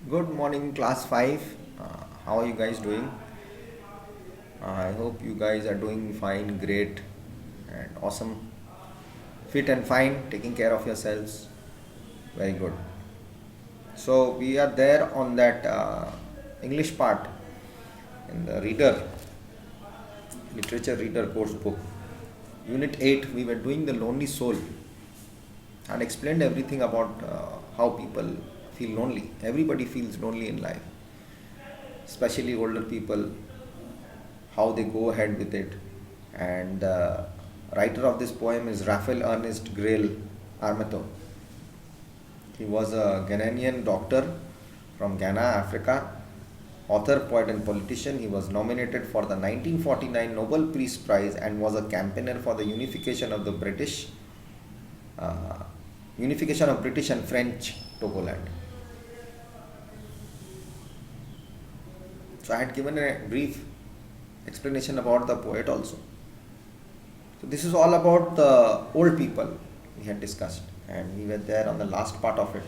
Good morning, class 5. How are you guys doing? I hope you guys are doing fine, great, and awesome. Fit and fine, taking care of yourselves. Very good. So, we are there on that English part in the literature reader course book. Unit 8, we were doing the lonely soul and explained everything about how people feel lonely. Everybody feels lonely in life, especially older people, how they go ahead with it. And the writer of this poem is Raphael Ernest Grail Armato. He was a Ghanaian doctor from Ghana, Africa, author, poet, and politician. He was nominated for the 1949 Nobel Peace Prize and was a campaigner for the uh, unification of British and French Togoland. So I had given a brief explanation about the poet also. So this is all about the old people we had discussed, and we were there on the last part of it.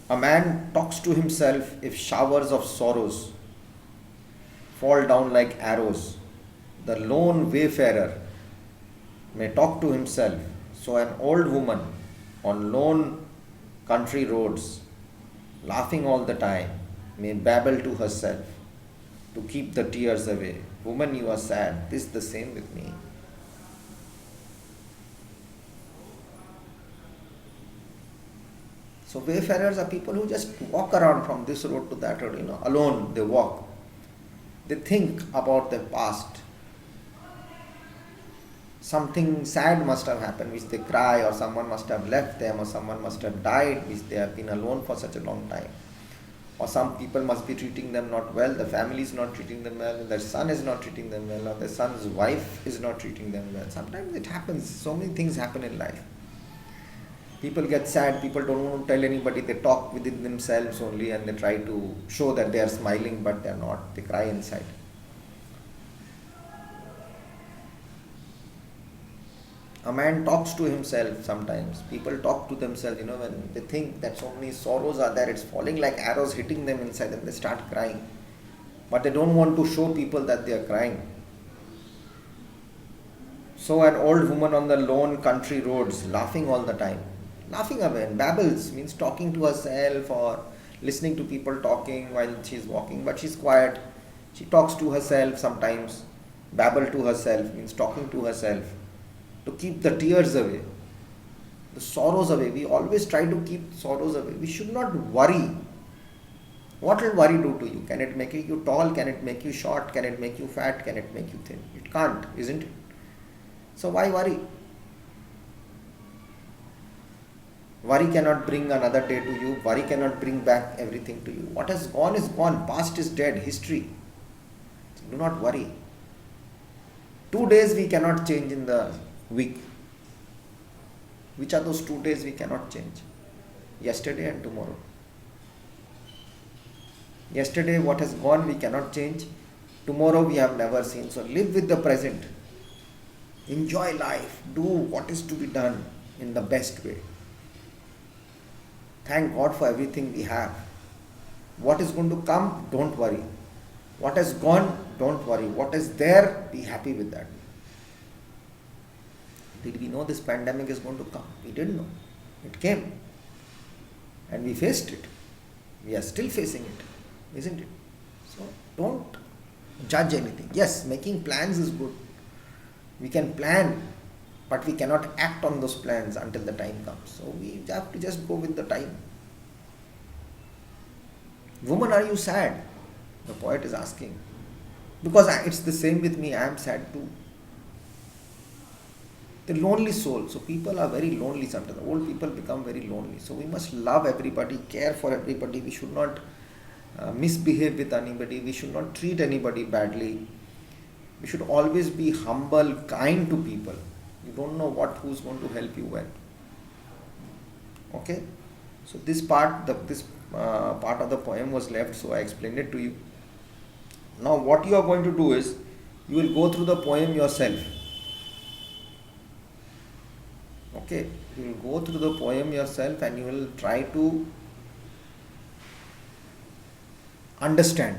A man talks to himself if showers of sorrows fall down like arrows. The lone wayfarer may talk to himself. So an old woman on lone country roads, laughing all the time, may babble to herself to keep the tears away. Woman, you are sad. This is the same with me. So wayfarers are people who just walk around from this road to that road, alone they walk. They think about their past. Something sad must have happened which they cry, or someone must have left them, or someone must have died which they have been alone for such a long time. Or some people must be treating them not well, the family is not treating them well, their son is not treating them well, or their son's wife is not treating them well. Sometimes it happens, so many things happen in life. People get sad, people don't want to tell anybody, they talk within themselves only and they try to show that they are smiling but they are not, they cry inside. A man talks to himself sometimes. People talk to themselves, when they think that so many sorrows are there, it's falling like arrows hitting them inside and they start crying. But they don't want to show people that they are crying. So an old woman on the lone country roads, laughing all the time. Laughing away, and babbles means talking to herself or listening to people talking while she's walking, but she's quiet. She talks to herself sometimes. Babble to herself means talking to herself to keep the tears away, the sorrows away. We always try to keep sorrows away. We should not worry. What will worry do to you? Can it make you tall? Can it make you short? Can it make you fat? Can it make you thin? It can't, isn't it? So why worry? Worry cannot bring another day to you. Worry cannot bring back everything to you. What has gone is gone. Past is dead. History. So do not worry. 2 days we cannot change in the week. Which are those 2 days we cannot change? Yesterday and tomorrow. Yesterday, what has gone, we cannot change. Tomorrow, we have never seen. So, live with the present. Enjoy life. Do what is to be done in the best way. Thank God for everything we have. What is going to come, don't worry. What has gone, don't worry. What is there, be happy with that. Did we know this pandemic is going to come? We didn't know. It came. And we faced it. We are still facing it, isn't it? So don't judge anything. Yes, making plans is good. We can plan, but we cannot act on those plans until the time comes. So we have to just go with the time. Woman, are you sad? The poet is asking. Because it's the same with me, I am sad too. The lonely soul. So people are very lonely sometimes. Old people become very lonely. So we must love everybody, care for everybody. We should not misbehave with anybody. We should not treat anybody badly. We should always be humble, kind to people. You don't know who's going to help you when. Okay? So this part of the poem was left, so I explained it to you. Now what you are going to do is, you will go through the poem yourself. Okay, you will go through the poem yourself and you will try to understand.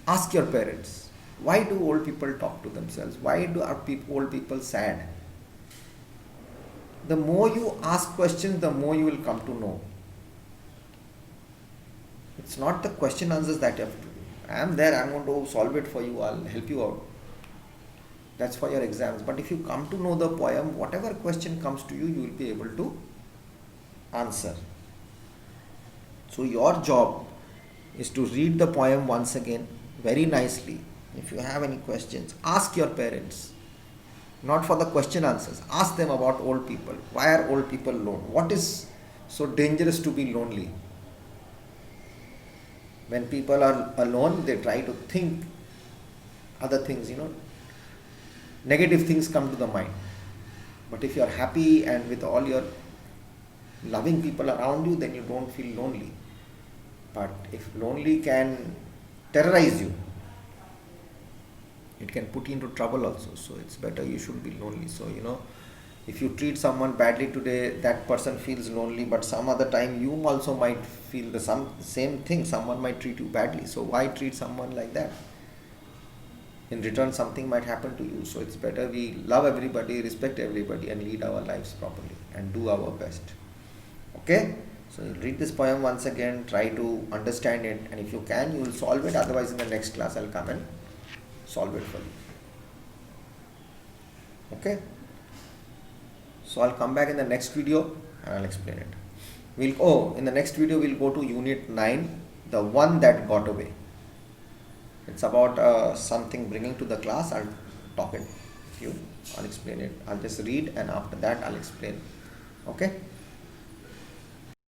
Ask your parents, why do old people talk to themselves? Why do old people sad? The more you ask questions, the more you will come to know. It's not the question answers that you have to do. I am there, I am going to solve it for you, I'll help you out. That's for your exams. But if you come to know the poem, whatever question comes to you, you will be able to answer. So your job is to read the poem once again very nicely. If you have any questions, ask your parents. Not for the question answers. Ask them about old people. Why are old people alone? What is so dangerous to be lonely? When people are alone, they try to think other things, negative things come to the mind. But if you are happy and with all your loving people around you, then you don't feel lonely. But if lonely can terrorize you, it can put you into trouble also. So it's better you should be lonely. So if you treat someone badly today, that person feels lonely, but some other time you also might feel the same thing. Someone might treat you badly. So why treat someone like that? In return, something might happen to you. So it's better we love everybody, respect everybody, and lead our lives properly and do our best. Okay? So you read this poem once again, try to understand it, and if you can, you will solve it. Otherwise, in the next class, I'll come and solve it for you. Okay? So I'll come back in the next video and I'll explain it. In the next video, we'll go to Unit 9, the one that got away. It's about something bringing to the class. I'll talk it with you. I'll explain it. I'll just read and after that I'll explain. Okay?